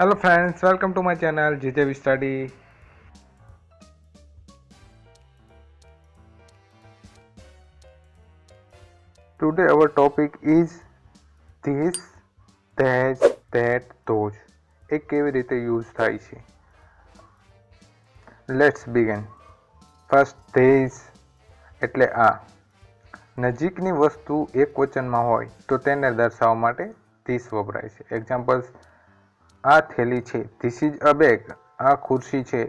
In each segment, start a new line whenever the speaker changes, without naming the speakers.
Hello friends, welcome to my channel GJV Study. Today our topic is this, that, those. એ કેવી રીતે use થાય છે? Let's begin. First this એટલે આ. નજીકની વસ્તુ એક વચનમાં હોય તો તેને દર્શાવવા માટે ધીસ વપરાય છે. એક્ઝામ્પલ્સ: આ થેલી છે, ધીસ ઇઝ અ બેગ. આ ખુરશી છે,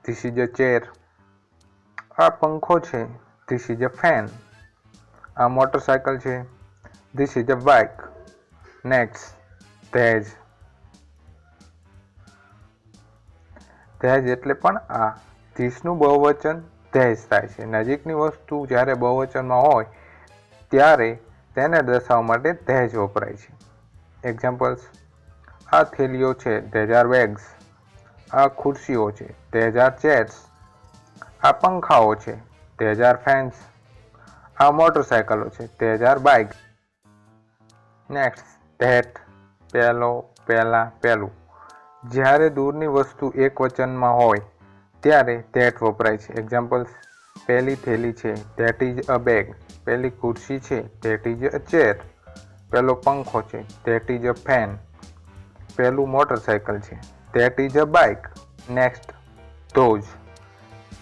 ધીસ ઇઝ અ ચેર. આ પંખો છે, ધીસ ઇઝ અ ફેન. આ મોટરસાયકલ છે, this is a bike. Next, these. These એટલે પણ આ. ધીસનું બહુવચન ધેજ થાય છે. નજીકની વસ્તુ જ્યારે બહુવચનમાં હોય ત્યારે તેને દર્શાવવા માટે ધેજ વપરાય છે. એક્ઝામ્પલ્સ: આ થેલીઓ છે, ધેજ આર બેગ્સ. આ ખુરશીઓ છે, ધેજ આર ચેર્સ. આ પંખાઓ છે, ધેજ આર ફેન્સ. આ મોટરસાયકલો છે, ધેજ આર બાઇક્સ. Next, that. પહેલો, પહેલા, પહેલું. જ્યારે દૂરની વસ્તુ એક વચનમાં હોય ત્યારે ધેટ વપરાય છે. એક્ઝામ્પલ્સ: પહેલી થેલી છે, ધેટ ઇઝ અ બેગ. પહેલી ખુરશી છે, ધેટ ઇઝ અ ચેર. પહેલો પંખો છે, ધેટ ઇઝ અ ફેન. પહેલું મોટરસાયકલ છે, that is a bike. Next, those.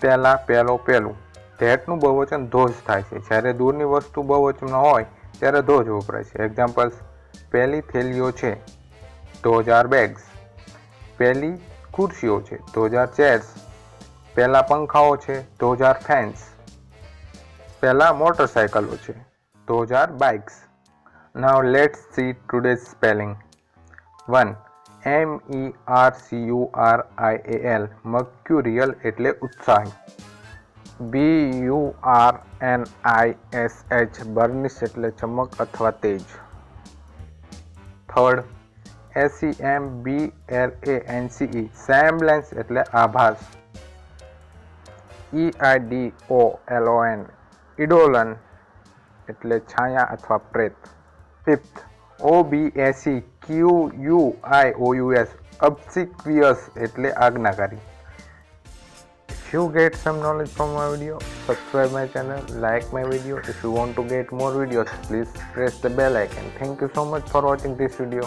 પહેલા, પહેલો, પહેલું. ધેટનું બહુવચન ધોઝ થાય છે. જ્યારે દૂરની વસ્તુ બહુવચનમાં હોય ત્યારે ધોઝ વપરાય છે. એક્ઝામ્પલ્સ: પહેલી થેલીઓ છે, ધોઝ આર બેગ્સ. પહેલી ખુરશીઓ છે, ધોઝ આર ચેર્સ. પહેલા પંખાઓ છે, ધોઝ આર ફેન્સ. પહેલા મોટરસાયકલો છે, those are bikes. Now let's see today's spelling. 1. MERCURIAL મર્ક્યુરિયલ એટલે ઉત્સાહી. BURNISH બર્નિશ એટલે ચમક અથવા તેજ. થર્ડ, SEMBLANCE સેમ્બલેન્સ એટલે આભાસ. EIDOLON ઇડોલન એટલે છાયા અથવા પ્રેત. ફિફ્થ, OBSEQUIOUS obsequious એટલે આજ્ઞાકારી. If you get some knowledge from my video, subscribe my channel, like my video. If you want to get more videos, please press the bell icon. Thank you so much for watching this video.